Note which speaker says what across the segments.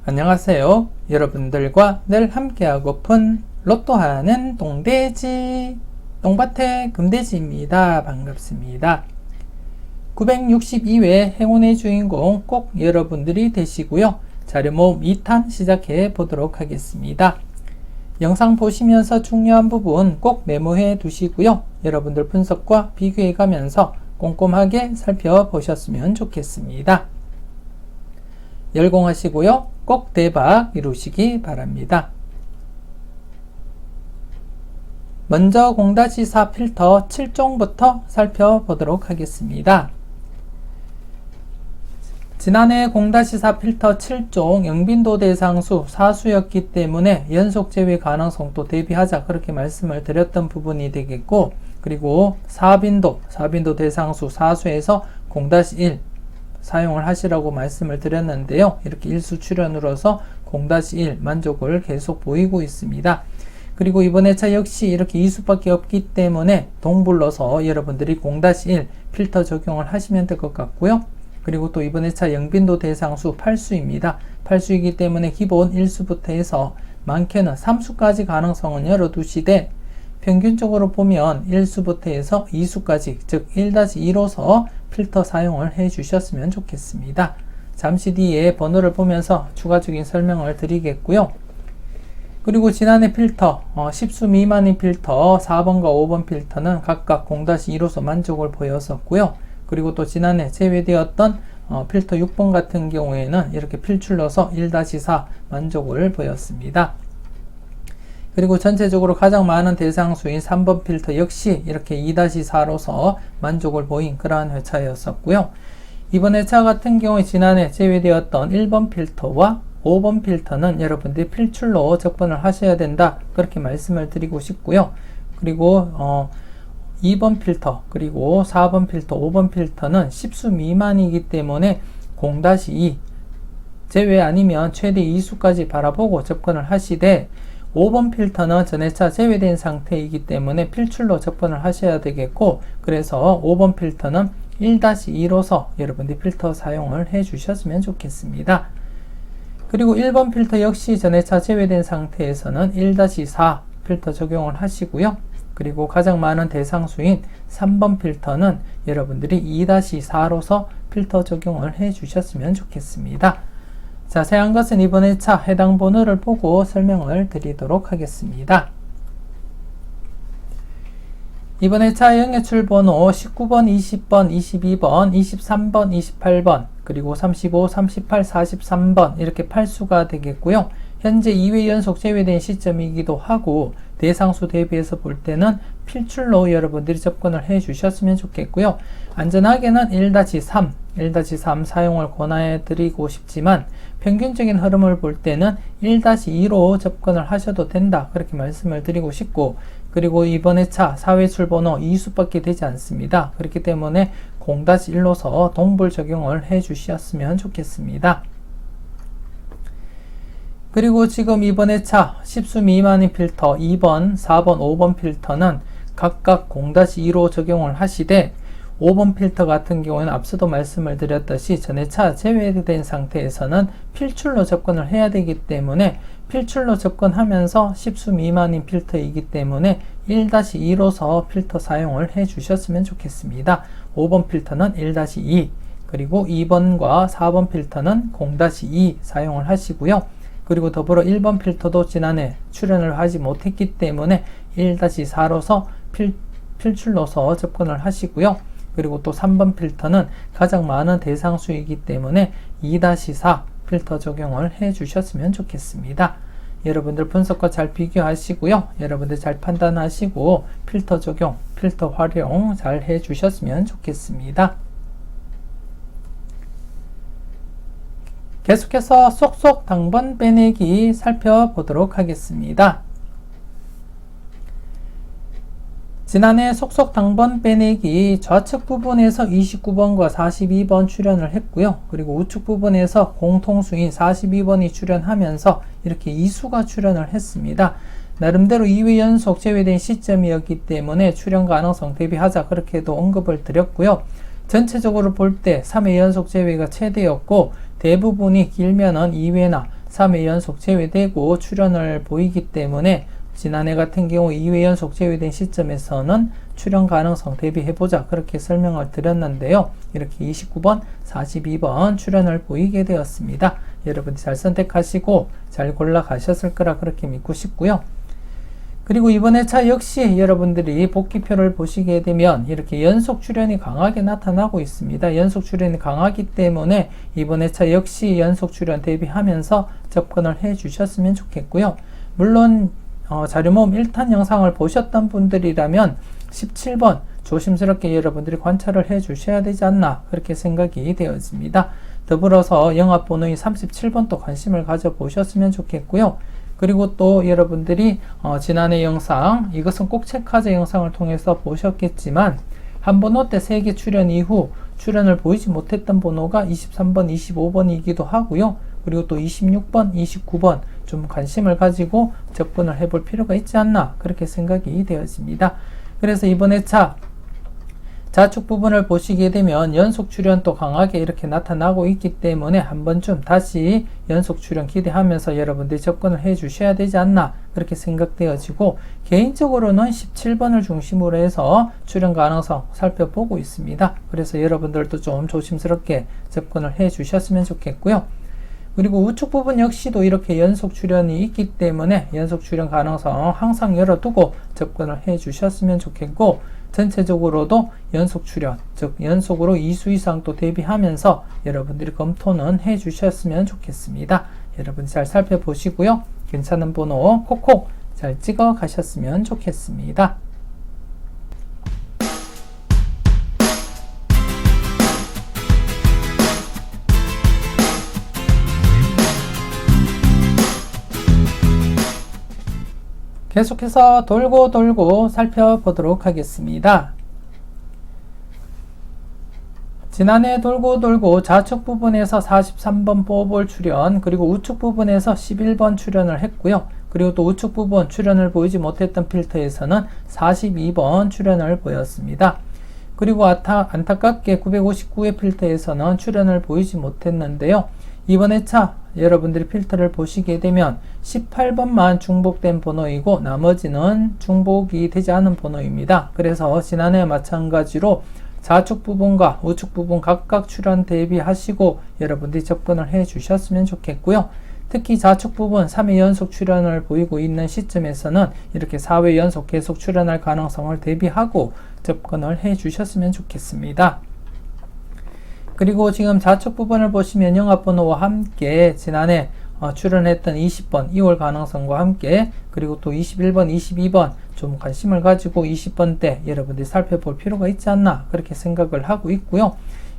Speaker 1: 안녕하세요. 여러분들과 늘 함께하고픈 로또 하는 똥돼지, 똥밭의 금돼지입니다. 반갑습니다. 962회 행운의 주인공 꼭 여러분들이 되시고요. 자료 모음 2탄 시작해 보도록 하겠습니다. 영상 보시면서 중요한 부분 꼭 메모해 두시고요. 여러분들 분석과 비교해 가면서 꼼꼼하게 살펴보셨으면 좋겠습니다. 열공하시고요. 꼭 대박 이루시기 바랍니다. 먼저 0-4 필터 7종부터 살펴보도록 하겠습니다. 지난해 0-4 필터 7종 영빈도 대상수 사수였기 때문에 연속 제외 가능성도 대비하자 그렇게 말씀을 드렸던 부분이 되겠고, 그리고 4빈도 대상수 사수에서 0-1 사용을 하시라고 말씀을 드렸는데요. 이렇게 일수 출현으로서 0-1 만족을 계속 보이고 있습니다. 그리고 이번 회차 역시 이렇게 2수밖에 없기 때문에 동불러서 여러분들이 0-1 필터 적용을 하시면 될 것 같고요. 그리고 또 이번 회차 영빈도 대상수 8수입니다. 8수이기 때문에 기본 1수부터 해서 많게는 3수까지 가능성은 열어두시되, 평균적으로 보면 1수부터 해서 2수까지, 즉 1-2로서 필터 사용을 해 주셨으면 좋겠습니다. 잠시 뒤에 번호를 보면서 추가적인 설명을 드리겠고요. 그리고 지난해 필터 10수 미만인 필터 4번과 5번 필터는 각각 0-2로서 만족을 보였었고요. 그리고 또 지난해 제외되었던 필터 6번 같은 경우에는 이렇게 필출로서 1-4 만족을 보였습니다. 그리고 전체적으로 가장 많은 대상수인 3번 필터 역시 이렇게 2-4로서 만족을 보인 그러한 회차였었고요. 이번 회차 같은 경우에 지난해 제외되었던 1번 필터와 5번 필터는 여러분들이 필출로 접근을 하셔야 된다 그렇게 말씀을 드리고 싶고요. 그리고 2번 필터, 그리고 4번 필터, 5번 필터는 10수 미만이기 때문에 0-2 제외 아니면 최대 2수까지 바라보고 접근을 하시되, 5번 필터는 전회차 제외된 상태이기 때문에 필출로 접근을 하셔야 되겠고, 그래서 5번 필터는 1-2로서 여러분들이 필터 사용을 해 주셨으면 좋겠습니다. 그리고 1번 필터 역시 전회차 제외된 상태에서는 1-4 필터 적용을 하시고요. 그리고 가장 많은 대상수인 3번 필터는 여러분들이 2-4로서 필터 적용을 해 주셨으면 좋겠습니다. 자세한 것은 이번 회차 해당 번호를 보고 설명을 드리도록 하겠습니다. 이번 회차 영예출 번호 19번, 20번, 22번, 23번, 28번, 그리고 35, 38, 43번 이렇게 8수가 되겠고요. 현재 2회 연속 제외된 시점이기도 하고, 대상수 대비해서 볼 때는 필출로 여러분들이 접근을 해 주셨으면 좋겠고요. 안전하게는 1-3 사용을 권해 드리고 싶지만, 평균적인 흐름을 볼 때는 1-2로 접근을 하셔도 된다 그렇게 말씀을 드리고 싶고, 그리고 이번 회차 4회출 번호 2수밖에 되지 않습니다. 그렇기 때문에 0-1로서 동불 적용을 해 주셨으면 좋겠습니다. 그리고 지금 이번 회차 10수 미만인 필터 2번, 4번, 5번 필터는 각각 0-2로 적용을 하시되, 5번 필터 같은 경우에는 앞서도 말씀을 드렸듯이 전회차 제외된 상태에서는 필출로 접근을 해야 되기 때문에 필출로 접근하면서 10수 미만인 필터이기 때문에 1-2로서 필터 사용을 해 주셨으면 좋겠습니다. 5번 필터는 1-2, 그리고 2번과 4번 필터는 0-2 사용을 하시고요. 그리고 더불어 1번 필터도 지난해 출연을 하지 못했기 때문에 1-4로서 필출로서 접근을 하시고요. 그리고 또 3번 필터는 가장 많은 대상수이기 때문에 2-4 필터 적용을 해 주셨으면 좋겠습니다. 여러분들 분석과 잘 비교하시고요. 여러분들 잘 판단하시고 필터 적용, 필터 활용 잘 해 주셨으면 좋겠습니다. 계속해서 쏙쏙 당번 빼내기 살펴보도록 하겠습니다. 지난해 속속 당번 빼내기 좌측 부분에서 29번과 42번 출연을 했고요. 그리고 우측 부분에서 공통수인 42번이 출연하면서 이렇게 2수가 출연을 했습니다. 나름대로 2회 연속 제외된 시점이었기 때문에 출연 가능성 대비하자 그렇게도 언급을 드렸고요. 전체적으로 볼 때 3회 연속 제외가 최대였고 대부분이 길면은 2회나 3회 연속 제외되고 출연을 보이기 때문에 지난해 같은 경우 2회 연속 제외된 시점에서는 출연 가능성 대비해보자 그렇게 설명을 드렸는데요. 이렇게 29번, 42번 출연을 보이게 되었습니다. 여러분이 잘 선택하시고 잘 골라가셨을 거라 그렇게 믿고 싶고요. 그리고 이번 회차 역시 여러분들이 복귀표를 보시게 되면 이렇게 연속 출연이 강하게 나타나고 있습니다. 연속 출연이 강하기 때문에 이번 회차 역시 연속 출연 대비하면서 접근을 해 주셨으면 좋겠고요. 물론 자료 모음 1탄 영상을 보셨던 분들이라면 17번 조심스럽게 여러분들이 관찰을 해 주셔야 되지 않나 그렇게 생각이 되었습니다. 더불어서 영합번호인 37번도 관심을 가져보셨으면 좋겠고요. 그리고 또 여러분들이 지난해 영상, 이것은 꼭 체크하자 영상을 통해서 보셨겠지만 한 번호 때 3개 출연 이후 출연을 보이지 못했던 번호가 23번, 25번이기도 하고요. 그리고 또 26번, 29번 좀 관심을 가지고 접근을 해볼 필요가 있지 않나 그렇게 생각이 되어집니다. 그래서 이번 회차 좌측 부분을 보시게 되면 연속 출연도 강하게 이렇게 나타나고 있기 때문에 한 번쯤 다시 연속 출연 기대하면서 여러분들이 접근을 해 주셔야 되지 않나 그렇게 생각되어지고, 개인적으로는 17번을 중심으로 해서 출연 가능성 살펴보고 있습니다. 그래서 여러분들도 좀 조심스럽게 접근을 해 주셨으면 좋겠고요. 그리고 우측 부분 역시도 이렇게 연속 출연이 있기 때문에 연속 출연 가능성 항상 열어두고 접근을 해 주셨으면 좋겠고, 전체적으로도 연속 출연, 즉 연속으로 2수 이상 또 대비하면서 여러분들이 검토는 해 주셨으면 좋겠습니다. 여러분 잘 살펴보시고요. 괜찮은 번호 콕콕 잘 찍어 가셨으면 좋겠습니다. 계속해서 돌고 살펴보도록 하겠습니다. 지난해 돌고 좌측 부분에서 43번 포볼 출연, 그리고 우측 부분에서 11번 출연을 했고요. 그리고 또 우측 부분 출연을 보이지 못했던 필터에서는 42번 출연을 보였습니다. 그리고 안타깝게 959의 필터에서는 출연을 보이지 못했는데요. 이번 회차 여러분들이 필터를 보시게 되면 18번만 중복된 번호이고 나머지는 중복이 되지 않은 번호입니다. 그래서 지난해와 마찬가지로 좌측 부분과 우측 부분 각각 출연 대비하시고 여러분들이 접근을 해 주셨으면 좋겠고요. 특히 좌측 부분 3회 연속 출연을 보이고 있는 시점에서는 이렇게 4회 연속 계속 출연할 가능성을 대비하고 접근을 해 주셨으면 좋겠습니다. 그리고 지금 좌측 부분을 보시면 영합번호와 함께 지난해 출연했던 20번 2월 가능성과 함께, 그리고 또 21번, 22번 좀 관심을 가지고 20번 때 여러분들이 살펴볼 필요가 있지 않나 그렇게 생각을 하고 있고요.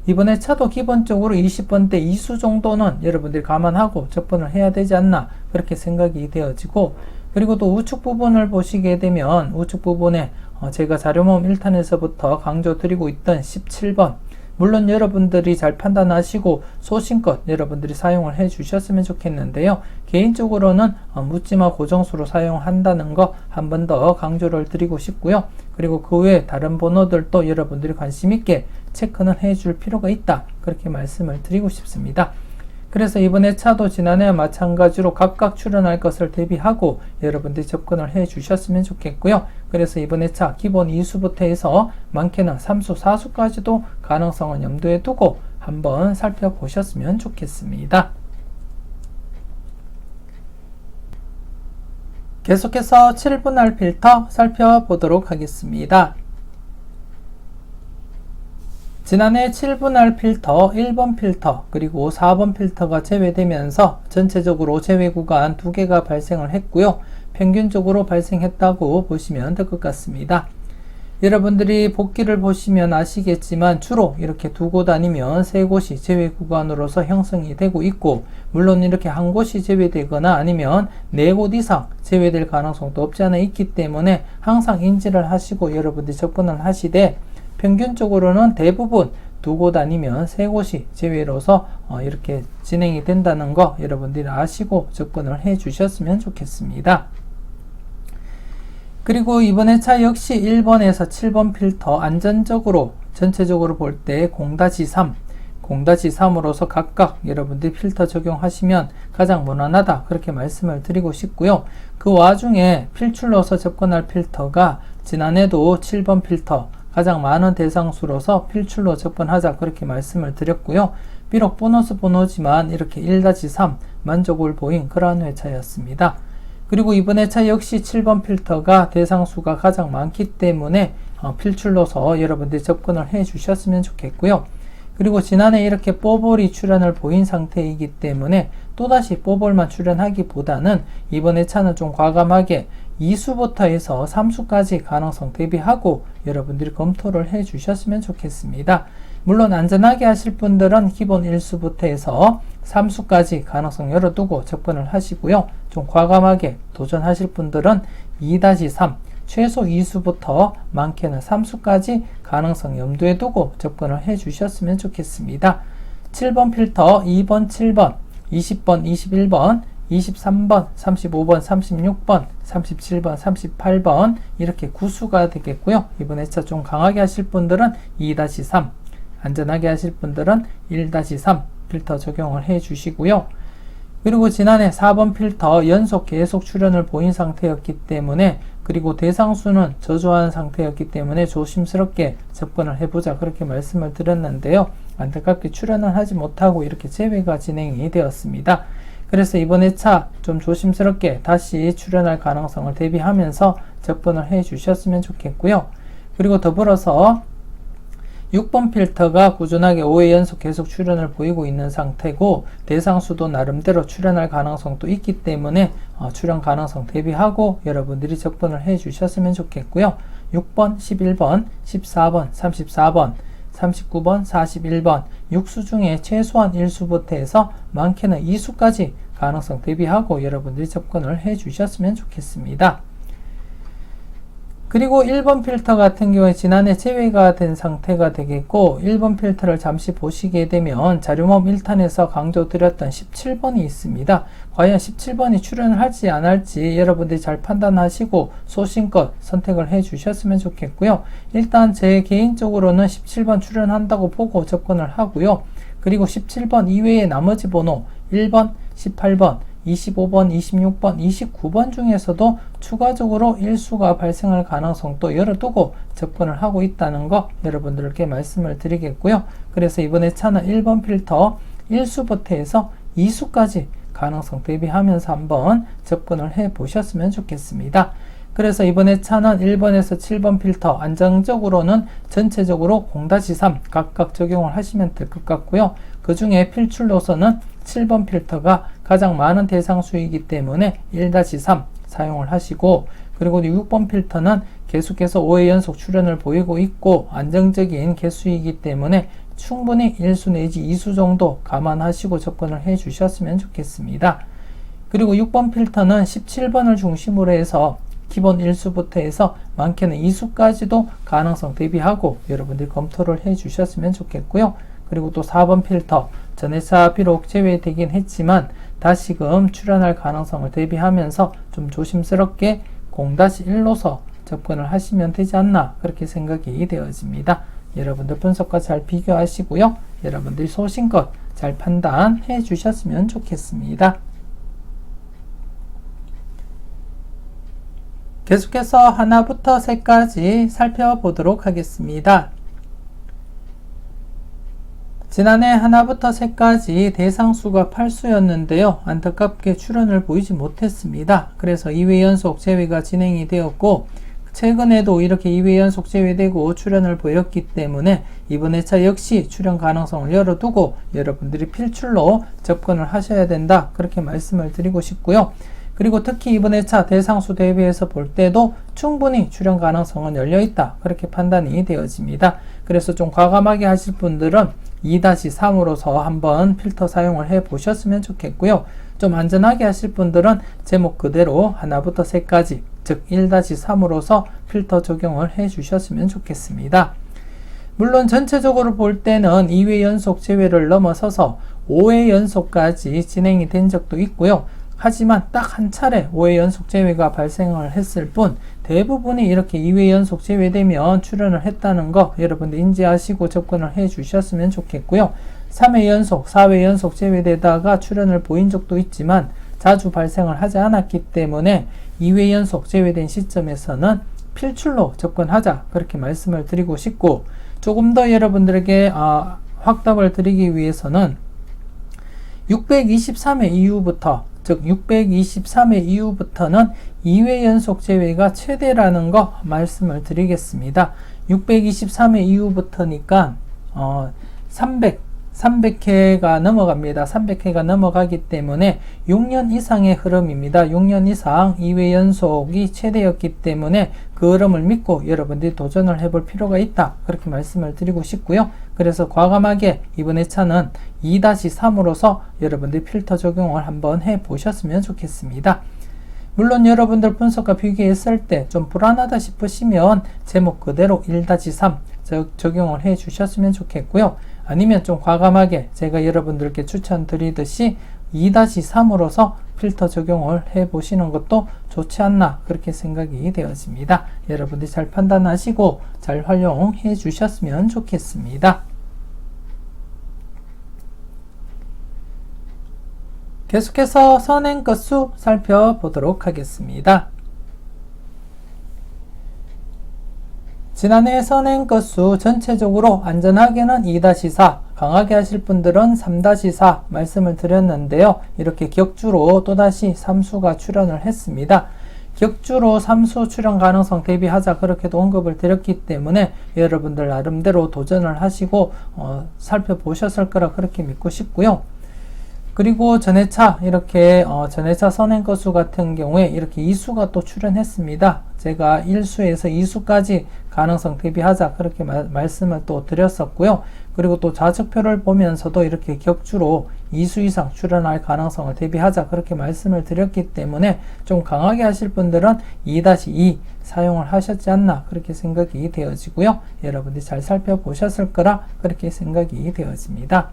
Speaker 1: 이번에 차도 기본적으로 20번 때 2수 정도는 여러분들이 감안하고 접근을 해야 되지 않나 그렇게 생각이 되어지고, 그리고 또 우측 부분을 보시게 되면 우측 부분에 제가 자료모음 1탄에서부터 강조드리고 있던 17번, 물론 여러분들이 잘 판단하시고 소신껏 여러분들이 사용을 해 주셨으면 좋겠는데요. 개인적으로는 묻지마 고정수로 사용한다는 거 한 번 더 강조를 드리고 싶고요. 그리고 그 외에 다른 번호들도 여러분들이 관심 있게 체크는 해 줄 필요가 있다 그렇게 말씀을 드리고 싶습니다. 그래서 이번에 차도 지난해와 마찬가지로 각각 출연할 것을 대비하고 여러분들이 접근을 해 주셨으면 좋겠고요. 그래서 이번에 차 기본 2수부터 해서 많게는 3수, 4수까지도 가능성은 염두에 두고 한번 살펴보셨으면 좋겠습니다. 계속해서 7분할 필터 살펴보도록 하겠습니다. 지난해 7분할 필터, 1번 필터, 그리고 4번 필터가 제외되면서 전체적으로 제외 구간 2개가 발생을 했고요. 평균적으로 발생했다고 보시면 될 것 같습니다. 여러분들이 복기를 보시면 아시겠지만 주로 이렇게 두 곳 아니면 세 곳이 제외 구간으로서 형성이 되고 있고, 물론 이렇게 한 곳이 제외되거나 아니면 네 곳 이상 제외될 가능성도 없지 않아 있기 때문에 항상 인지를 하시고 여러분들이 접근을 하시되, 평균적으로는 대부분 두 곳 아니면 세 곳이 제외로서 이렇게 진행이 된다는 거 여러분들이 아시고 접근을 해 주셨으면 좋겠습니다. 그리고 이번 회차 역시 1번에서 7번 필터 안전적으로 전체적으로 볼 때 0-3, 0-3으로서 각각 여러분들이 필터 적용하시면 가장 무난하다 그렇게 말씀을 드리고 싶고요. 그 와중에 필출로서 접근할 필터가 지난해도 7번 필터 가장 많은 대상수로서 필출로 접근하자 그렇게 말씀을 드렸고요. 비록 보너스 번호지만 이렇게 1-3 만족을 보인 그러한 회차였습니다. 그리고 이번 회차 역시 7번 필터가 대상수가 가장 많기 때문에 필출로서 여러분들이 접근을 해 주셨으면 좋겠고요. 그리고 지난해 이렇게 뽀볼이 출현을 보인 상태이기 때문에 또다시 뽀볼만 출현하기보다는 이번 회차는 좀 과감하게 2수부터 해서 3수까지 가능성 대비하고 여러분들이 검토를 해 주셨으면 좋겠습니다. 물론 안전하게 하실 분들은 기본 1수부터 해서 3수까지 가능성 열어두고 접근을 하시고요. 좀 과감하게 도전하실 분들은 2-3 최소 2수부터 많게는 3수까지 가능성 염두에 두고 접근을 해 주셨으면 좋겠습니다. 7번 필터, 2번, 7번, 20번, 21번, 23번, 35번, 36번, 37번, 38번 이렇게 9수가 되겠고요. 이번 회차 좀 강하게 하실 분들은 2-3 안전하게 하실 분들은 1-3 필터 적용을 해 주시고요. 그리고 지난해 4번 필터 연속 계속 출현을 보인 상태였기 때문에 그리고 대상수는 저조한 상태였기 때문에 조심스럽게 접근을 해보자 그렇게 말씀을 드렸는데요. 안타깝게 출현은 하지 못하고 이렇게 제외가 진행이 되었습니다. 그래서 이번 회차 좀 조심스럽게 다시 출현할 가능성을 대비하면서 접근을 해 주셨으면 좋겠고요. 그리고 더불어서 6번 필터가 꾸준하게 5회 연속 계속 출현을 보이고 있는 상태고 대상수도 나름대로 출현할 가능성도 있기 때문에 출현 가능성 대비하고 여러분들이 접근을 해 주셨으면 좋겠고요. 6번, 11번, 14번, 34번, 39번, 41번 6수 중에 최소한 1수부터 해서 많게는 2수까지 가능성 대비하고 여러분들이 접근을 해 주셨으면 좋겠습니다. 그리고 1번 필터 같은 경우에 지난해 제외가 된 상태가 되겠고 1번 필터를 잠시 보시게 되면 자료모음 1탄에서 강조드렸던 17번이 있습니다. 과연 17번이 출연을 할지 안 할지 여러분들이 잘 판단하시고 소신껏 선택을 해 주셨으면 좋겠고요. 일단 제 개인적으로는 17번 출연한다고 보고 접근을 하고요. 그리고 17번 이외의 나머지 번호 1번, 18번, 25번, 26번, 29번 중에서도 추가적으로 1수가 발생할 가능성도 열어두고 접근을 하고 있다는 거 여러분들께 말씀을 드리겠고요. 그래서 이번에 차는 1번 필터 1수부터 해서 2수까지 가능성 대비하면서 한번 접근을 해 보셨으면 좋겠습니다. 그래서 이번에 차는 1번에서 7번 필터 안정적으로는 전체적으로 0-3 각각 적용을 하시면 될 것 같고요. 그 중에 필출로서는 7번 필터가 가장 많은 대상수이기 때문에 1-3 사용을 하시고 그리고 6번 필터는 계속해서 5회 연속 출현을 보이고 있고 안정적인 개수이기 때문에 충분히 1수 내지 2수 정도 감안하시고 접근을 해 주셨으면 좋겠습니다. 그리고 6번 필터는 17번을 중심으로 해서 기본 1수부터 해서 많게는 2수까지도 가능성 대비하고 여러분들이 검토를 해 주셨으면 좋겠고요. 그리고 또 4번 필터 전회차 비록 제외되긴 했지만 다시금 출현할 가능성을 대비하면서 좀 조심스럽게 0-1로서 접근을 하시면 되지 않나 그렇게 생각이 되어집니다. 여러분들 분석과 잘 비교하시고요. 여러분들이 소신껏 잘 판단해 주셨으면 좋겠습니다. 계속해서 하나부터 10까지 살펴보도록 하겠습니다. 지난해 하나부터 10까지 대상수가 8수였는데요. 안타깝게 출현을 보이지 못했습니다. 그래서 2회 연속 제외가 진행이 되었고 최근에도 이렇게 2회 연속 제외되고 출현을 보였기 때문에 이번 회차 역시 출현 가능성을 열어두고 여러분들이 필출로 접근을 하셔야 된다 그렇게 말씀을 드리고 싶고요. 그리고 특히 이번 회차 대상수 대비해서 볼 때도 충분히 출현 가능성은 열려있다 그렇게 판단이 되어집니다. 그래서 좀 과감하게 하실 분들은 2-3으로서 한번 필터 사용을 해 보셨으면 좋겠고요. 좀 안전하게 하실 분들은 제목 그대로 하나부터 10까지 즉 1-3으로서 필터 적용을 해 주셨으면 좋겠습니다. 물론 전체적으로 볼 때는 2회 연속 제외를 넘어서서 5회 연속까지 진행이 된 적도 있고요. 하지만 딱 한 차례 5회 연속 제외가 발생을 했을 뿐 대부분이 이렇게 2회 연속 제외되면 출연을 했다는 거 여러분들 인지하시고 접근을 해 주셨으면 좋겠고요. 3회 연속, 4회 연속 제외되다가 출연을 보인 적도 있지만 자주 발생을 하지 않았기 때문에 2회 연속 제외된 시점에서는 필출로 접근하자 그렇게 말씀을 드리고 싶고, 조금 더 여러분들에게 확답을 드리기 위해서는 623회 이후부터, 즉 623회 이후부터는 2회 연속 제외가 최대라는 거 말씀을 드리겠습니다. 623회 이후부터니까 300회가 넘어갑니다. 300회가 넘어가기 때문에 6년 이상의 흐름입니다. 6년 이상 2회 연속이 최대였기 때문에 그 흐름을 믿고 여러분들이 도전을 해볼 필요가 있다 그렇게 말씀을 드리고 싶고요. 그래서 과감하게 이번 회차는 2-3으로서 여러분들이 필터 적용을 한번 해 보셨으면 좋겠습니다. 물론 여러분들 분석과 비교했을 때 좀 불안하다 싶으시면 제목 그대로 1-3 적용을 해 주셨으면 좋겠고요. 아니면 좀 과감하게 제가 여러분들께 추천드리듯이 2-3으로서 필터 적용을 해 보시는 것도 좋지 않나 그렇게 생각이 되어집니다. 여러분들이 잘 판단하시고 잘 활용해 주셨으면 좋겠습니다. 계속해서 선행 건수 살펴보도록 하겠습니다. 지난해 선행 건수 전체적으로 안전하게는 2-4, 강하게 하실 분들은 3-4 말씀을 드렸는데요. 이렇게 격주로 또다시 3수가 출연을 했습니다. 격주로 3수 출연 가능성 대비하자 그렇게도 언급을 드렸기 때문에 여러분들 나름대로 도전을 하시고 살펴보셨을 거라 그렇게 믿고 싶고요. 그리고 전회차 이렇게 전회차 선행 건수 같은 경우에 이렇게 2수가 또 출연했습니다. 제가 1수에서 2수까지 가능성 대비하자 그렇게 말씀을 또 드렸었고요. 그리고 또 좌측표를 보면서도 이렇게 격주로 2수 이상 출연할 가능성을 대비하자 그렇게 말씀을 드렸기 때문에 좀 강하게 하실 분들은 2-2 사용을 하셨지 않나 그렇게 생각이 되어지고요. 여러분들이 잘 살펴보셨을 거라 그렇게 생각이 되어집니다.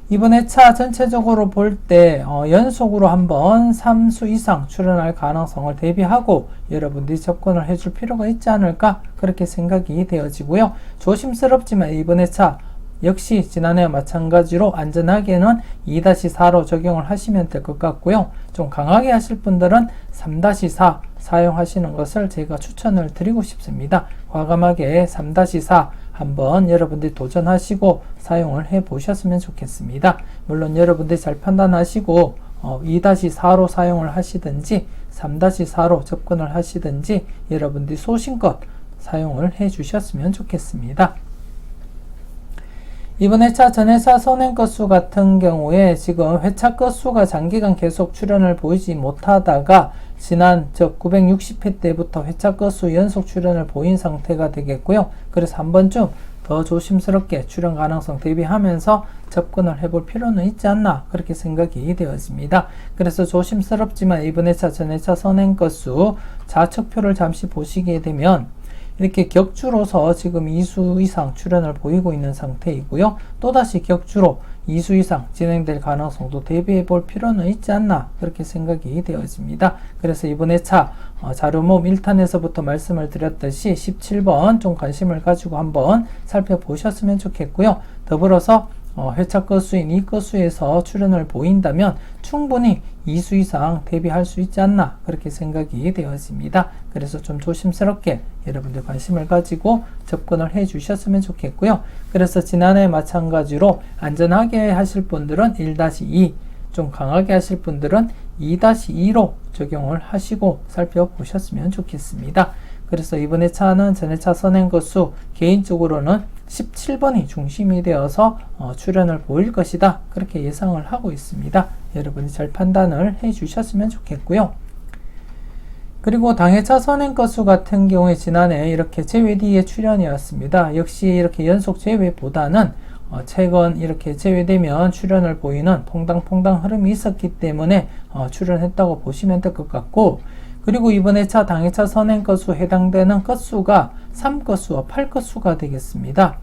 Speaker 1: 이번 회차 전체적으로 볼 때 연속으로 한번 3수 이상 출연할 가능성을 대비하고 여러분들이 접근을 해줄 필요가 있지 않을까 그렇게 생각이 되어지고요. 조심스럽지만 이번 회차 역시 지난해와 마찬가지로 안전하게는 2-4로 적용을 하시면 될 것 같고요. 좀 강하게 하실 분들은 3-4 사용하시는 것을 제가 추천을 드리고 싶습니다. 과감하게 3-4 한번 여러분들이 도전하시고 사용을 해 보셨으면 좋겠습니다. 물론 여러분들이 잘 판단하시고 2-4로 사용을 하시든지 3-4로 접근을 하시든지 여러분들이 소신껏 사용을 해 주셨으면 좋겠습니다. 이번 회차 전회차 선행 건수 같은 경우에 지금 회차 건수가 장기간 계속 출연을 보이지 못하다가 지난 960회 때부터 회차 건수 연속 출연을 보인 상태가 되겠고요. 그래서 한 번쯤 더 조심스럽게 출연 가능성 대비하면서 접근을 해볼 필요는 있지 않나 그렇게 생각이 되어집니다. 그래서 조심스럽지만 이번 회차 전회차 선행 건수 좌측표를 잠시 보시게 되면 이렇게 격주로서 지금 2수 이상 출연을 보이고 있는 상태이고요. 또다시 격주로 2수 이상 진행될 가능성도 대비해 볼 필요는 있지 않나 그렇게 생각이 되어집니다. 그래서 이번 회차 자료모음 1탄에서부터 말씀을 드렸듯이 17번 좀 관심을 가지고 한번 살펴보셨으면 좋겠고요. 더불어서 회차 건수인 이 건수에서 출연을 보인다면 충분히 2수 이상 대비할 수 있지 않나 그렇게 생각이 되어집니다. 그래서 좀 조심스럽게 여러분들 관심을 가지고 접근을 해 주셨으면 좋겠고요. 그래서 지난해 마찬가지로 안전하게 하실 분들은 1-2, 좀 강하게 하실 분들은 2-2로 적용을 하시고 살펴보셨으면 좋겠습니다. 그래서 이번 회차는 전회차 선행 건수 개인적으로는 17번이 중심이 되어서 출연을 보일 것이다 그렇게 예상을 하고 있습니다. 여러분이 잘 판단을 해 주셨으면 좋겠고요. 그리고 당회차 선행 건수 같은 경우에 지난해 이렇게 제외 뒤에 출연이었습니다. 역시 이렇게 연속 제외보다는 최근 이렇게 제외되면 출연을 보이는 퐁당퐁당 흐름이 있었기 때문에 출연했다고 보시면 될 것 같고, 그리고 이번 회차 당회차 선행 건수 해당되는 건수가 3건수와 8건수가 되겠습니다.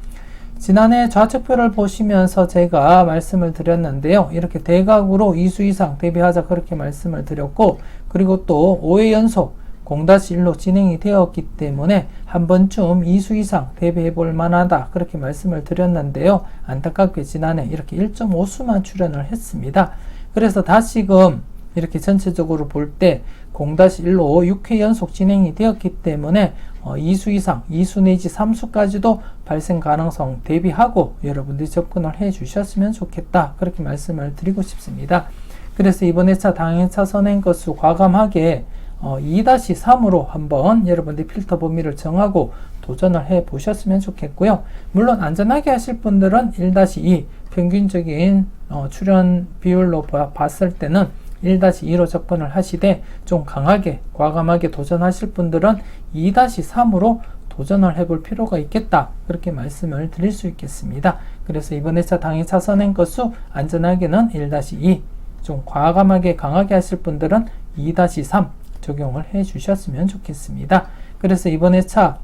Speaker 1: 지난해 좌측표를 보시면서 제가 말씀을 드렸는데요. 이렇게 대각으로 2수 이상 대비하자 그렇게 말씀을 드렸고, 그리고 또 5회 연속 0-1로 진행이 되었기 때문에 한 번쯤 2수 이상 대비해 볼 만하다 그렇게 말씀을 드렸는데요. 안타깝게 지난해 이렇게 1.5수만 출연을 했습니다. 그래서 다시금 이렇게 전체적으로 볼 때 0-1로 6회 연속 진행이 되었기 때문에 2수 이상, 2수 내지 3수까지도 발생 가능성 대비하고 여러분들이 접근을 해 주셨으면 좋겠다 그렇게 말씀을 드리고 싶습니다. 그래서 이번 회차 당해차 선행 건수 과감하게 2-3으로 한번 여러분들이 필터 범위를 정하고 도전을 해 보셨으면 좋겠고요. 물론 안전하게 하실 분들은 1-2 평균적인 출연 비율로 봤을 때는 1-2로 접근을 하시되, 좀 강하게 과감하게 도전하실 분들은 2-3으로 도전을 해볼 필요가 있겠다 그렇게 말씀을 드릴 수 있겠습니다. 그래서 이번 회차 당해차 선행 건수 안전하게는 1-2, 좀 과감하게 강하게 하실 분들은 2-3 적용을 해 주셨으면 좋겠습니다. 그래서 이번 회차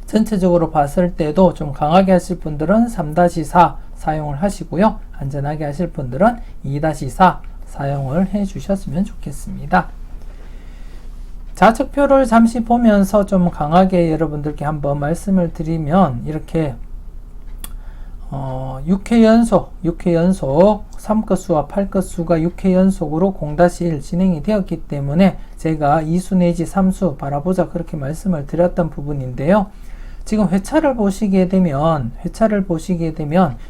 Speaker 1: 전체적으로 봤을 때도 좀 강하게 하실 분들은 3-4 사용을 하시고요. 안전하게 하실 분들은 2-4 사용을 해 주셨으면 좋겠습니다. 좌측표를 잠시 보면서 좀 강하게 여러분들께 한번 말씀을 드리면, 이렇게 6회 연속 3건수와 8건수가 6회 연속으로 0-1 진행이 되었기 때문에 제가 2수 내지 3수 바라보자 그렇게 말씀을 드렸던 부분인데요. 지금 회차를 보시게 되면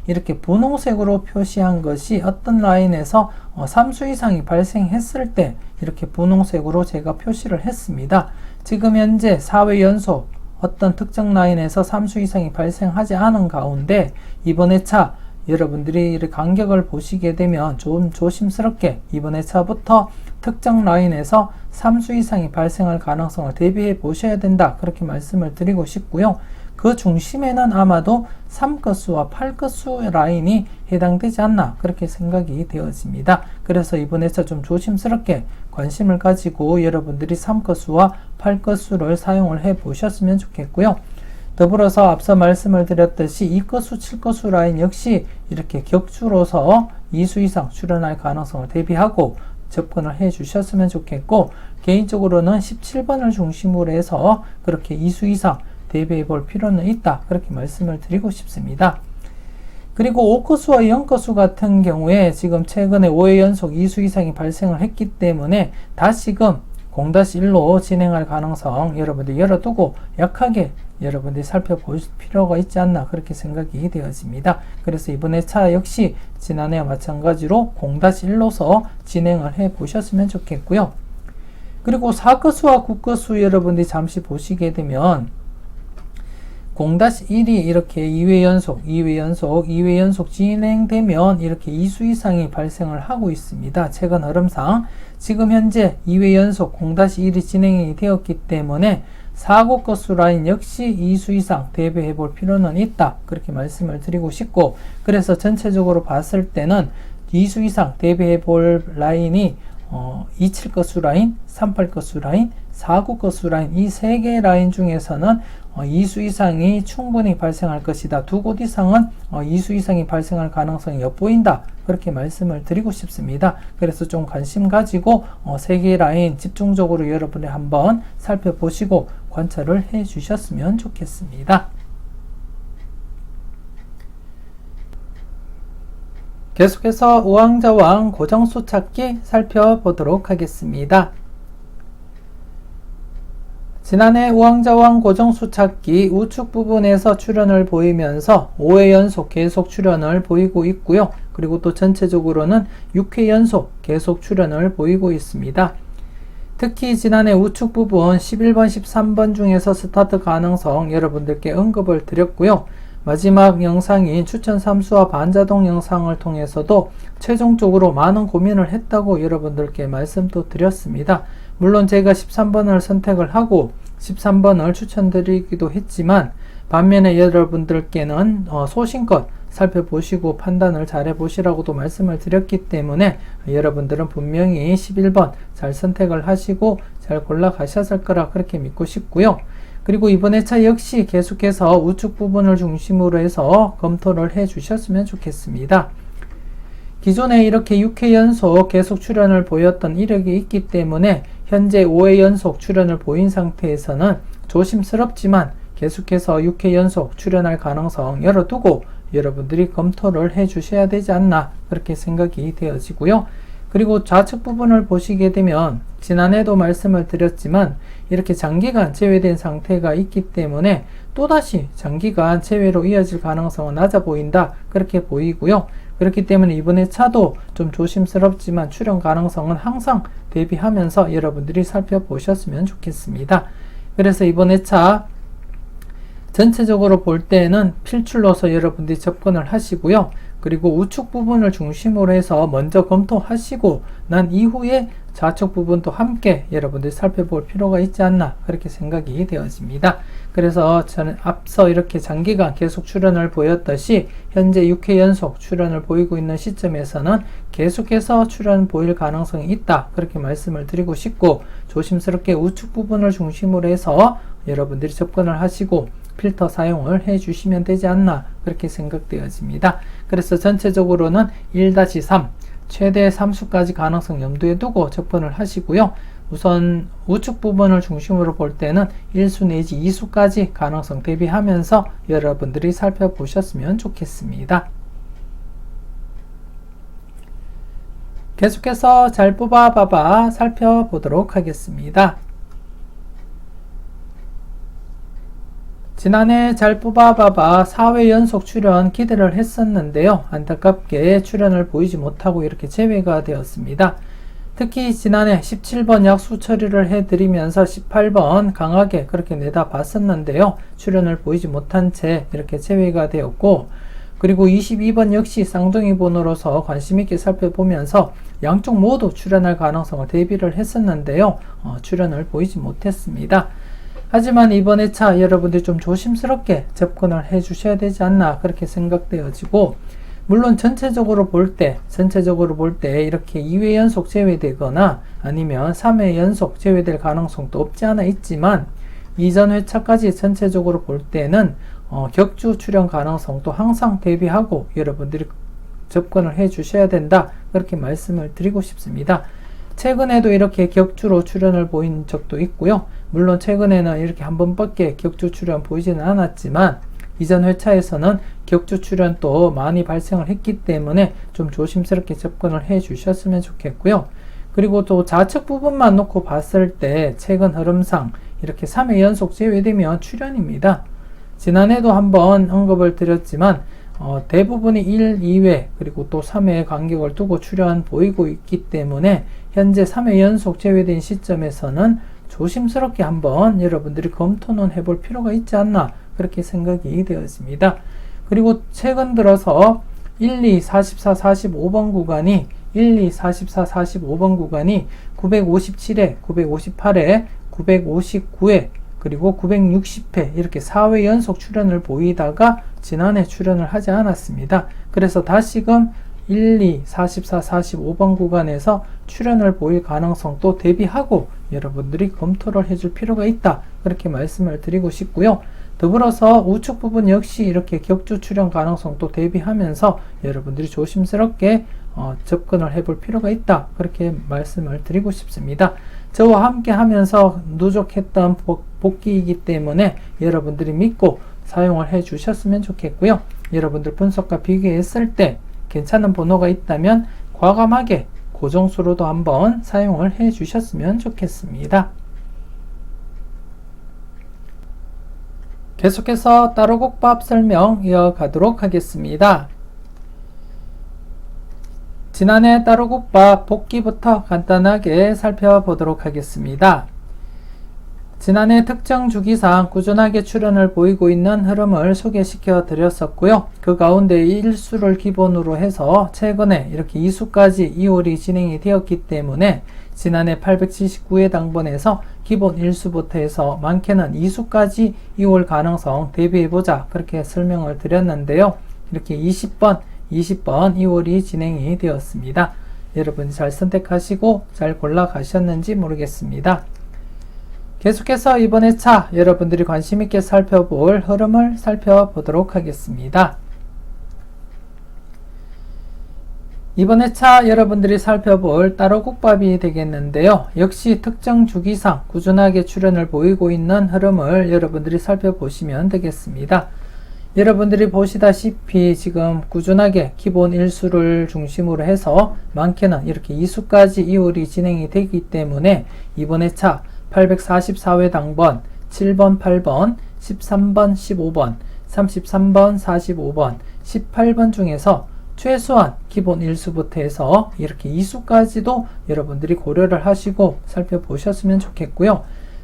Speaker 1: 이렇게 분홍색으로 표시한 것이 어떤 라인에서 3수 이상이 발생했을 때 이렇게 분홍색으로 제가 표시를 했습니다. 지금 현재 4회 연속 어떤 특정 라인에서 3수 이상이 발생하지 않은 가운데 이번 회차 여러분들이 이렇게 간격을 보시게 되면 좀 조심스럽게 이번 회차부터 특정 라인에서 3수 이상이 발생할 가능성을 대비해 보셔야 된다 그렇게 말씀을 드리고 싶고요. 그 중심에는 아마도 3건수와 8건수 라인이 해당되지 않나 그렇게 생각이 되어집니다. 그래서 이번 회차 좀 조심스럽게 관심을 가지고 여러분들이 3건수와 8건수를 사용을 해 보셨으면 좋겠고요. 더불어서 앞서 말씀을 드렸듯이 2건수, 7건수 라인 역시 이렇게 격주로서 2수 이상 출현할 가능성을 대비하고 접근을 해 주셨으면 좋겠고, 개인적으로는 17번을 중심으로 해서 그렇게 2수 이상 대비해 볼 필요는 있다 그렇게 말씀을 드리고 싶습니다. 그리고 5건수와 0건수 같은 경우에 지금 최근에 5회 연속 2수 이상이 발생을 했기 때문에 다시금 0-1로 진행할 가능성 여러분들 열어두고 약하게 여러분들이 살펴볼 필요가 있지 않나 그렇게 생각이 되어집니다. 그래서 이번 회차 역시 지난해와 마찬가지로 0-1로서 진행을 해 보셨으면 좋겠고요. 그리고 4건수와 9건수 여러분들이 잠시 보시게 되면 0-1이 이렇게 2회 연속 진행되면 이렇게 2수 이상이 발생을 하고 있습니다. 최근 흐름상 지금 현재 2회 연속 0-1이 진행이 되었기 때문에 4건수 라인 역시 2수 이상 대비해 볼 필요는 있다 그렇게 말씀을 드리고 싶고, 그래서 전체적으로 봤을 때는 2수 이상 대비해 볼 라인이 27건수 라인, 38건수 라인, 49건수 라인 이 3개 라인 중에서는 2수 이상이 충분히 발생할 것이다. 2곳 이상은 2수 이상이 발생할 가능성이 엿보인다. 그렇게 말씀을 드리고 싶습니다. 그래서 좀 관심 가지고 3개 라인 집중적으로 여러분이 한번 살펴보시고 관찰을 해 주셨으면 좋겠습니다. 계속해서 우왕좌왕 고정수 찾기 살펴보도록 하겠습니다. 지난해 우왕좌왕 고정수 찾기 우측 부분에서 출현을 보이면서 5회 연속 계속 출현을 보이고 있고요. 그리고 또 전체적으로는 6회 연속 계속 출현을 보이고 있습니다. 특히 지난해 우측 부분 11번, 13번 중에서 스타트 가능성 여러분들께 언급을 드렸고요. 마지막 영상인 추천 삼수와 반자동 영상을 통해서도 최종적으로 많은 고민을 했다고 여러분들께 말씀도 드렸습니다. 물론 제가 13번을 선택을 하고 13번을 추천드리기도 했지만, 반면에 여러분들께는 소신껏 살펴보시고 판단을 잘 해보시라고도 말씀을 드렸기 때문에 여러분들은 분명히 11번 잘 선택을 하시고 잘 골라 가셨을 거라 그렇게 믿고 싶고요. 그리고 이번 회차 역시 계속해서 우측 부분을 중심으로 해서 검토를 해 주셨으면 좋겠습니다. 기존에 이렇게 6회 연속 계속 출현을 보였던 이력이 있기 때문에 현재 5회 연속 출현을 보인 상태에서는 조심스럽지만 계속해서 6회 연속 출현할 가능성 열어두고 여러분들이 검토를 해 주셔야 되지 않나 그렇게 생각이 되어지고요. 그리고 좌측 부분을 보시게 되면 지난해도 말씀을 드렸지만 이렇게 장기간 제외된 상태가 있기 때문에 또다시 장기간 제외로 이어질 가능성은 낮아 보인다 그렇게 보이고요. 그렇기 때문에 이번 회차도 좀 조심스럽지만 출현 가능성은 항상 대비하면서 여러분들이 살펴보셨으면 좋겠습니다. 그래서 이번 회차 전체적으로 볼 때는 필출로서 여러분들이 접근을 하시고요. 그리고 우측 부분을 중심으로 해서 먼저 검토하시고 난 이후에 좌측 부분도 함께 여러분들이 살펴볼 필요가 있지 않나 그렇게 생각이 되어집니다. 그래서 저는 앞서 이렇게 장기간 계속 출현을 보였듯이 현재 6회 연속 출현을 보이고 있는 시점에서는 계속해서 출현 보일 가능성이 있다 그렇게 말씀을 드리고 싶고, 조심스럽게 우측 부분을 중심으로 해서 여러분들이 접근을 하시고 필터 사용을 해 주시면 되지 않나 그렇게 생각되어집니다. 그래서 전체적으로는 1-3 최대 3수까지 가능성 염두에 두고 접근을 하시고요. 우선 우측 부분을 중심으로 볼 때는 1수 내지 2수까지 가능성 대비하면서 여러분들이 살펴보셨으면 좋겠습니다. 계속해서 잘 뽑아봐봐 살펴보도록 하겠습니다. 지난해 잘 뽑아봐봐 4회 연속 출연 기대를 했었는데요. 안타깝게 출연을 보이지 못하고 이렇게 제외가 되었습니다. 특히 지난해 17번 약수 처리를 해드리면서 18번 강하게 그렇게 내다 봤었는데요. 출연을 보이지 못한 채 이렇게 제외가 되었고, 그리고 22번 역시 쌍둥이 번호로서 관심있게 살펴보면서 양쪽 모두 출연할 가능성을 대비를 했었는데요. 출연을 보이지 못했습니다. 하지만 이번 회차 여러분들이 좀 조심스럽게 접근을 해 주셔야 되지 않나 그렇게 생각되어지고, 물론 전체적으로 볼 때 이렇게 2회 연속 제외되거나 아니면 3회 연속 제외될 가능성도 없지 않아 있지만, 이전 회차까지 전체적으로 볼 때는 격주 출현 가능성도 항상 대비하고 여러분들이 접근을 해 주셔야 된다 그렇게 말씀을 드리고 싶습니다. 최근에도 이렇게 격주로 출현을 보인 적도 있고요. 물론 최근에는 이렇게 한 번밖에 격주 출현 보이지는 않았지만 이전 회차에서는 격주 출현도 많이 발생을 했기 때문에 좀 조심스럽게 접근을 해 주셨으면 좋겠고요. 그리고 또 좌측 부분만 놓고 봤을 때 최근 흐름상 이렇게 3회 연속 제외되면 출현입니다. 지난해도 한번 언급을 드렸지만 대부분이 1, 2회 그리고 또 3회의 간격을 두고 출현 보이고 있기 때문에 현재 3회 연속 제외된 시점에서는 조심스럽게 한번 여러분들이 검토는 해볼 필요가 있지 않나 그렇게 생각이 되었습니다. 그리고 최근 들어서 1, 2, 44, 45번 구간이 957회, 958회, 959회 그리고 960회 이렇게 4회 연속 출현을 보이다가 지난해 출현을 하지 않았습니다. 그래서 다시금 1, 2, 44, 45번 구간에서 출현을 보일 가능성도 대비하고 여러분들이 검토를 해줄 필요가 있다 그렇게 말씀을 드리고 싶고요. 더불어서 우측 부분 역시 이렇게 격주 출현 가능성도 대비하면서 여러분들이 조심스럽게 접근을 해볼 필요가 있다 그렇게 말씀을 드리고 싶습니다. 저와 함께 하면서 누적했던 복귀이기 때문에 여러분들이 믿고 사용을 해 주셨으면 좋겠고요. 여러분들 분석과 비교했을 때 괜찮은 번호가 있다면 과감하게 고정수로도 한번 사용을 해 주셨으면 좋겠습니다. 계속해서 따로곡밥 설명 이어가도록 하겠습니다. 지난해 따로곡밥 복귀부터 간단하게 살펴보도록 하겠습니다. 지난해 특정 주기상 꾸준하게 출현을 보이고 있는 흐름을 소개시켜 드렸었고요. 그 가운데 1수를 기본으로 해서 최근에 이렇게 2수까지 2홀이 진행이 되었기 때문에 지난해 879회 당번에서 기본 1수부터 해서 많게는 2수까지 2홀 가능성 대비해보자 그렇게 설명을 드렸는데요. 이렇게 20번 2홀이 진행이 되었습니다. 여러분이 잘 선택하시고 잘 골라 가셨는지 모르겠습니다. 계속해서 이번에 차 여러분들이 관심 있게 살펴볼 흐름을 살펴보도록 하겠습니다. 이번에 차 여러분들이 살펴볼 따로국밥이 되겠는데요. 역시 특정 주기상 꾸준하게 출현을 보이고 있는 흐름을 여러분들이 살펴보시면 되겠습니다. 여러분들이 보시다시피 지금 꾸준하게 기본 일수를 중심으로 해서 많게는 이렇게 이수까지 이월이 진행이 되기 때문에 이번에 차 844회 당번, 7번, 8번, 13번, 15번, 33번, 45번, 18번 중에서 최소한 기본 일수부터 해서 이렇게 이수까지도 여러분들이 고려를 하시고 살펴보셨으면 좋겠고요.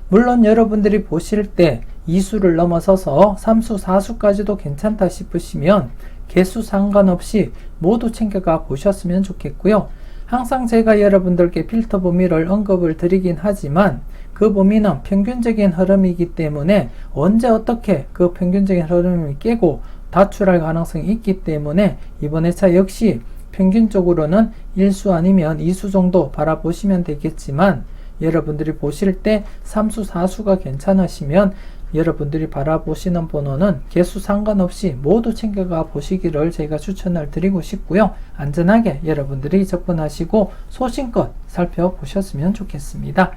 Speaker 1: 물론 여러분들이 보실 때 이수를 넘어서서 3수, 4수까지도 괜찮다 싶으시면 개수 상관없이 모두 챙겨가 보셨으면 좋겠고요. 항상 제가 여러분들께 필터 범위를 언급을 드리긴 하지만 그 범위는 평균적인 흐름이기 때문에 언제 어떻게 그 평균적인 흐름을 깨고 다출할 가능성이 있기 때문에 이번에 차 역시 평균적으로는 1수 아니면 2수 정도 바라보시면 되겠지만 여러분들이 보실 때 3수, 4수가 괜찮으시면 여러분들이 바라보시는 번호는 개수 상관없이 모두 챙겨가 보시기를 제가 추천을 드리고 싶고요. 안전하게 여러분들이 접근하시고 소신껏 살펴보셨으면 좋겠습니다.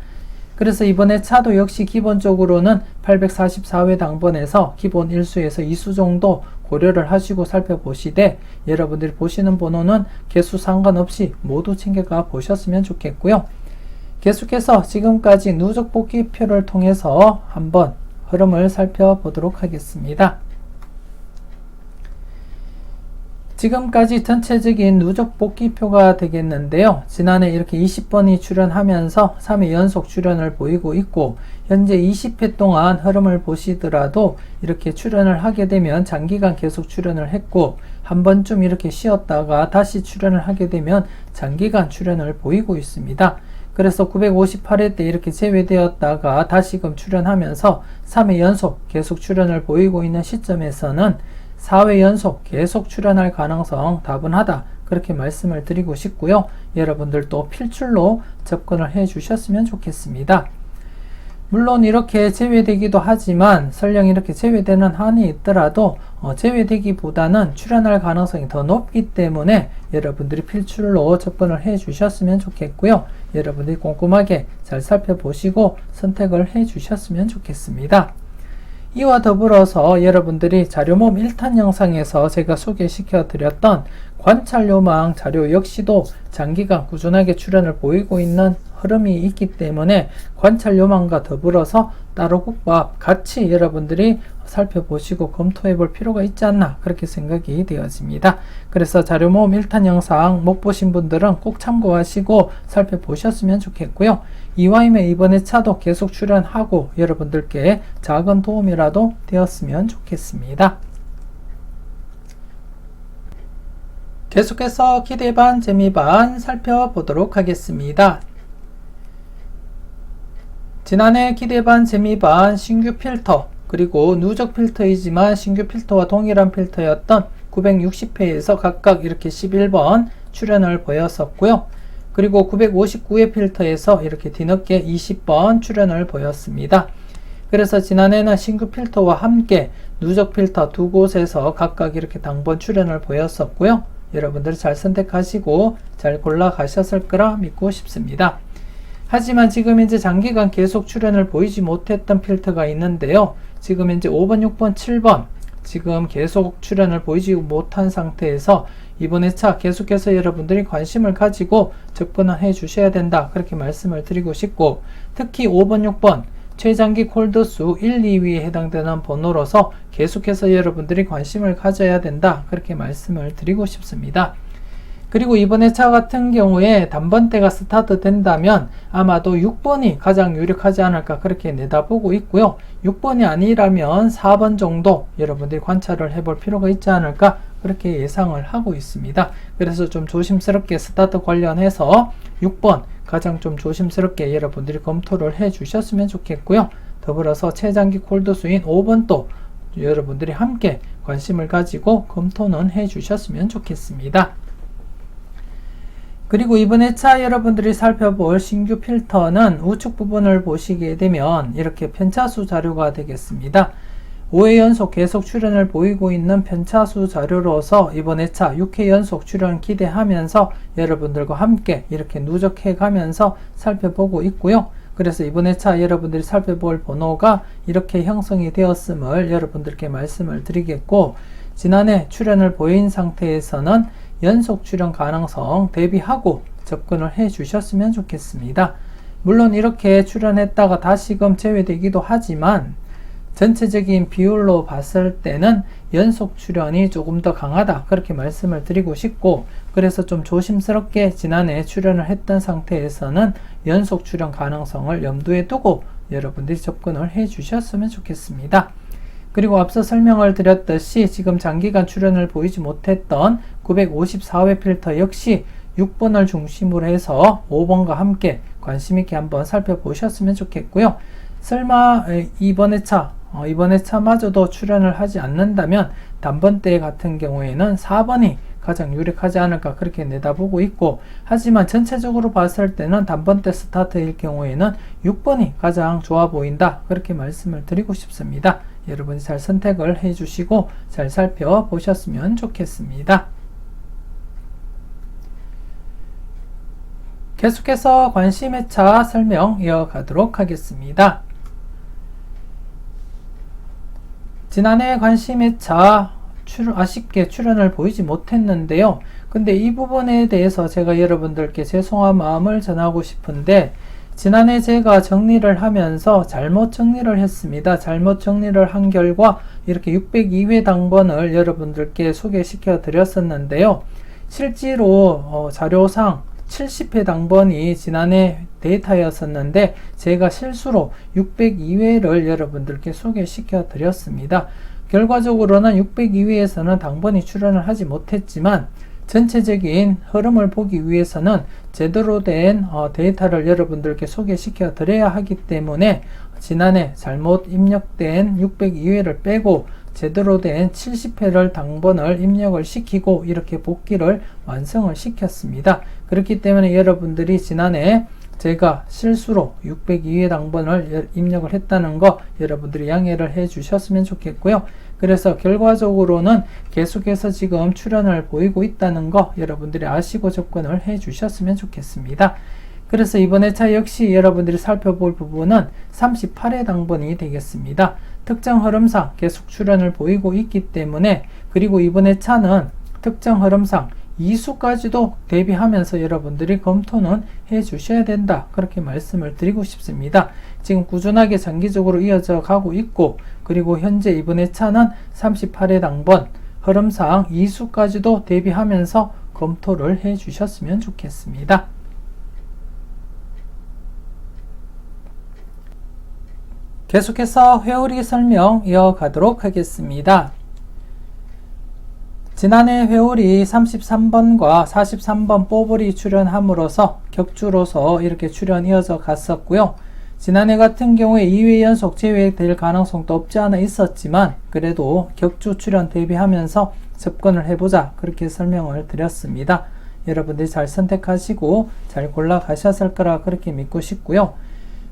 Speaker 1: 그래서 이번에 차도 역시 기본적으로는 844회 당번에서 기본 1수에서 2수 정도 고려를 하시고 살펴보시되 여러분들이 보시는 번호는 개수 상관없이 모두 챙겨가 보셨으면 좋겠고요. 계속해서 지금까지 누적 복귀표를 통해서 한번 흐름을 살펴보도록 하겠습니다. 지금까지 전체적인 누적 복귀표가 되겠는데요. 지난해 이렇게 20번이 출현하면서 3회 연속 출현을 보이고 있고 현재 20회 동안 흐름을 보시더라도 이렇게 출현을 하게 되면 장기간 계속 출현을 했고 한 번쯤 이렇게 쉬었다가 다시 출현을 하게 되면 장기간 출현을 보이고 있습니다. 그래서 958회 때 이렇게 제외되었다가 다시금 출현하면서 3회 연속 계속 출현을 보이고 있는 시점에서는 4회 연속 계속 출현할 가능성 다분하다 그렇게 말씀을 드리고 싶고요. 여러분들도 필출로 접근을 해 주셨으면 좋겠습니다. 물론 이렇게 제외되기도 하지만 설령 이렇게 제외되는 한이 있더라도 제외되기보다는 출현할 가능성이 더 높기 때문에 여러분들이 필출로 접근을 해 주셨으면 좋겠고요. 여러분들이 꼼꼼하게 잘 살펴보시고 선택을 해 주셨으면 좋겠습니다. 이와 더불어서 여러분들이 자료모음 1탄 영상에서 제가 소개시켜 드렸던 관찰요망 자료 역시도 장기간 꾸준하게 출현을 보이고 있는 흐름이 있기 때문에 관찰요망과 더불어서 따로국밥 같이 여러분들이 살펴보시고 검토해 볼 필요가 있지 않나 그렇게 생각이 되어집니다. 그래서 자료모음 1탄 영상 못 보신 분들은 꼭 참고하시고 살펴보셨으면 좋겠고요. 이와이면 이번에 차도 계속 출연하고 여러분들께 작은 도움이라도 되었으면 좋겠습니다. 계속해서 기대반 재미반 살펴보도록 하겠습니다. 지난해 기대반 재미반 신규 필터 그리고 누적 필터이지만 신규 필터와 동일한 필터였던 960회에서 각각 이렇게 11번 출연을 보였었고요. 그리고 959회 필터에서 이렇게 뒤늦게 20번 출연을 보였습니다. 그래서 지난해는 신규 필터와 함께 누적 필터 두 곳에서 각각 이렇게 당번 출연을 보였었고요. 여러분들 잘 선택하시고 잘 골라 가셨을 거라 믿고 싶습니다. 하지만 지금 이제 장기간 계속 출연을 보이지 못했던 필터가 있는데요. 지금 이제 5번, 6번, 7번 지금 계속 출연을 보이지 못한 상태에서 이번에 차 계속해서 여러분들이 관심을 가지고 접근을 해 주셔야 된다 그렇게 말씀을 드리고 싶고 특히 5번, 6번 최장기 콜드수 1, 2위에 해당되는 번호로서 계속해서 여러분들이 관심을 가져야 된다 그렇게 말씀을 드리고 싶습니다. 그리고 이번에 차 같은 경우에 단번대가 스타트 된다면 아마도 6번이 가장 유력하지 않을까 그렇게 내다보고 있고요. 6번이 아니라면 4번 정도 여러분들이 관찰을 해볼 필요가 있지 않을까 그렇게 예상을 하고 있습니다. 그래서 좀 조심스럽게 스타트 관련해서 6번 가장 좀 조심스럽게 여러분들이 검토를 해 주셨으면 좋겠고요. 더불어서 최장기 콜드수인 5번도 여러분들이 함께 관심을 가지고 검토는 해 주셨으면 좋겠습니다. 그리고 이번 회차 여러분들이 살펴볼 신규 필터는 우측 부분을 보시게 되면 이렇게 편차수 자료가 되겠습니다. 5회 연속 계속 출연을 보이고 있는 편차수 자료로서 이번 회차 6회 연속 출연 기대하면서 여러분들과 함께 이렇게 누적해 가면서 살펴보고 있고요. 그래서 이번 회차 여러분들이 살펴볼 번호가 이렇게 형성이 되었음을 여러분들께 말씀을 드리겠고, 지난해 출연을 보인 상태에서는 연속 출연 가능성 대비하고 접근을 해 주셨으면 좋겠습니다. 물론 이렇게 출연했다가 다시금 제외되기도 하지만 전체적인 비율로 봤을 때는 연속 출연이 조금 더 강하다, 그렇게 말씀을 드리고 싶고, 그래서 좀 조심스럽게 지난해 출연을 했던 상태에서는 연속 출연 가능성을 염두에 두고 여러분들이 접근을 해 주셨으면 좋겠습니다. 그리고 앞서 설명을 드렸듯이 지금 장기간 출연을 보이지 못했던 954회 필터 역시 6번을 중심으로 해서 5번과 함께 관심있게 한번 살펴보셨으면 좋겠고요. 설마 이번 회차마저도 출연을 하지 않는다면 단번대 같은 경우에는 4번이 가장 유력하지 않을까, 그렇게 내다보고 있고, 하지만 전체적으로 봤을 때는 단번대 스타트일 경우에는 6번이 가장 좋아 보인다, 그렇게 말씀을 드리고 싶습니다. 여러분이 잘 선택을 해 주시고 잘 살펴보셨으면 좋겠습니다. 계속해서 관심 회차 설명 이어가도록 하겠습니다. 지난해 관심 회차 아쉽게 출연을 보이지 못했는데요. 근데 이 부분에 대해서 제가 여러분들께 죄송한 마음을 전하고 싶은데, 지난해 제가 정리를 하면서 잘못 정리를 했습니다. 잘못 정리를 한 결과 이렇게 602회 당번을 여러분들께 소개시켜 드렸었는데요. 실제로 자료상 70회 당번이 지난해 데이터였었는데 제가 실수로 602회를 여러분들께 소개시켜 드렸습니다. 결과적으로는 602회에서는 당번이 출연을 하지 못했지만 전체적인 흐름을 보기 위해서는 제대로 된 데이터를 여러분들께 소개시켜 드려야 하기 때문에 지난해 잘못 입력된 602회를 빼고 제대로 된 70회를 당번을 입력을 시키고 이렇게 복기를 완성을 시켰습니다. 그렇기 때문에 여러분들이 지난해 제가 실수로 602회 당번을 입력을 했다는 거 여러분들이 양해를 해 주셨으면 좋겠고요. 그래서 결과적으로는 계속해서 지금 출연을 보이고 있다는 거 여러분들이 아시고 접근을 해 주셨으면 좋겠습니다. 그래서 이번 회차 역시 여러분들이 살펴볼 부분은 38회 당번이 되겠습니다. 특정 흐름상 계속 출연을 보이고 있기 때문에, 그리고 이번 회차는 특정 흐름상 이수까지도 대비하면서 여러분들이 검토는 해 주셔야 된다, 그렇게 말씀을 드리고 싶습니다. 지금 꾸준하게 장기적으로 이어져 가고 있고, 그리고 현재 이번 회차는 38회 당번 흐름상 이수까지도 대비하면서 검토를 해 주셨으면 좋겠습니다. 계속해서 회오리 설명 이어가도록 하겠습니다. 지난해 회오리 33번과 43번 뽀글이 출연함으로써 격주로서 이렇게 출연 이어져 갔었고요. 지난해 같은 경우에 2회 연속 제외될 가능성도 없지 않아 있었지만 그래도 격주 출연 대비하면서 접근을 해보자, 그렇게 설명을 드렸습니다. 여러분들이 잘 선택하시고 잘 골라 가셨을 거라 그렇게 믿고 싶고요.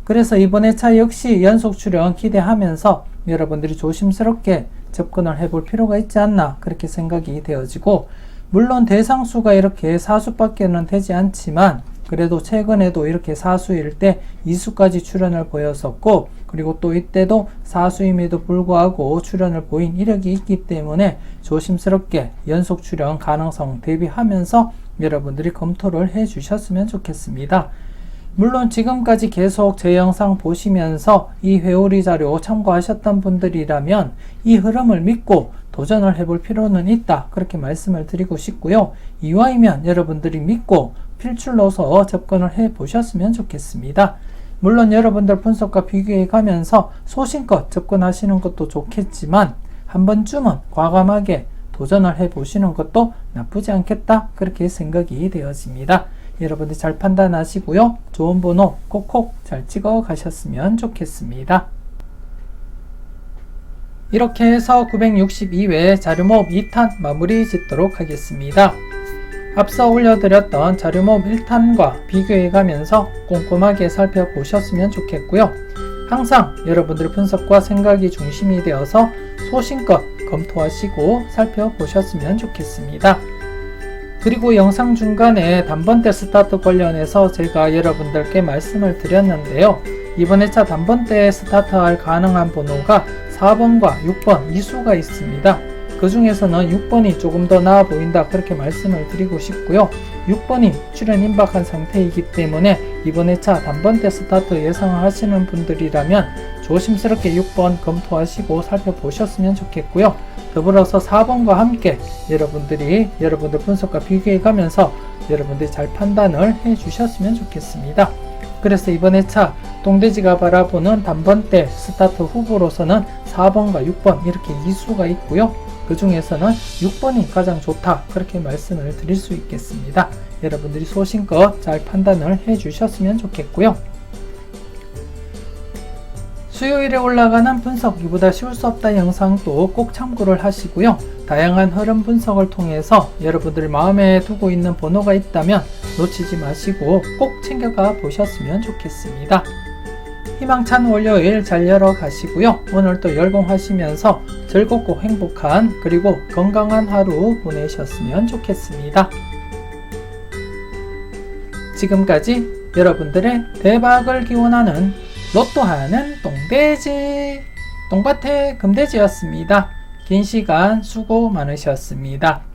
Speaker 1: 그래서 이번 회차 역시 연속 출연 기대하면서 여러분들이 조심스럽게 접근을 해볼 필요가 있지 않나, 그렇게 생각이 되어지고, 물론 대상수가 이렇게 4수밖에는 되지 않지만 그래도 최근에도 이렇게 4수일 때 2수까지 출연을 보였었고, 그리고 또 이때도 4수임에도 불구하고 출연을 보인 이력이 있기 때문에 조심스럽게 연속 출연 가능성 대비하면서 여러분들이 검토를 해 주셨으면 좋겠습니다. 물론 지금까지 계속 제 영상 보시면서 이 회오리 자료 참고하셨던 분들이라면 이 흐름을 믿고 도전을 해볼 필요는 있다, 그렇게 말씀을 드리고 싶고요. 이와이면 여러분들이 믿고 필출로서 접근을 해 보셨으면 좋겠습니다. 물론 여러분들 분석과 비교해 가면서 소신껏 접근하시는 것도 좋겠지만 한 번쯤은 과감하게 도전을 해 보시는 것도 나쁘지 않겠다, 그렇게 생각이 되어집니다. 여러분들 잘 판단하시고요. 좋은 번호 꼭꼭 잘 찍어 가셨으면 좋겠습니다. 이렇게 해서 962회 자료모업 2탄 마무리 짓도록 하겠습니다. 앞서 올려드렸던 자료 모음 1탄과 비교해 가면서 꼼꼼하게 살펴보셨으면 좋겠고요. 항상 여러분들의 분석과 생각이 중심이 되어서 소신껏 검토하시고 살펴보셨으면 좋겠습니다. 그리고 영상 중간에 단번대 스타트 관련해서 제가 여러분들께 말씀을 드렸는데요. 이번 회차 단번대 스타트할 가능한 번호가 4번과 6번 이 수가 있습니다. 그 중에서는 6번이 조금 더 나아 보인다 그렇게 말씀을 드리고 싶고요. 6번이 출현 임박한 상태이기 때문에 이번 회차 단번대 스타트 예상하시는 분들이라면 조심스럽게 6번 검토하시고 살펴보셨으면 좋겠고요. 더불어서 4번과 함께 여러분들 분석과 비교해 가면서 여러분들이 잘 판단을 해 주셨으면 좋겠습니다. 그래서 이번 회차 동대지가 바라보는 단번대 스타트 후보로서는 4번과 6번 이렇게 2수가 있고요. 그 중에서는 6번이 가장 좋다 그렇게 말씀을 드릴 수 있겠습니다. 여러분들이 소신껏 잘 판단을 해 주셨으면 좋겠고요. 수요일에 올라가는 분석 이보다 쉬울 수 없다 영상도 꼭 참고를 하시고요. 다양한 흐름 분석을 통해서 여러분들 마음에 두고 있는 번호가 있다면 놓치지 마시고 꼭 챙겨가 보셨으면 좋겠습니다. 희망찬 월요일 잘 열어가시고요. 오늘도 열공하시면서 즐겁고 행복한 그리고 건강한 하루 보내셨으면 좋겠습니다. 지금까지 여러분들의 대박을 기원하는 로또하는 똥돼지 똥밭의 금돼지였습니다. 긴 시간 수고 많으셨습니다.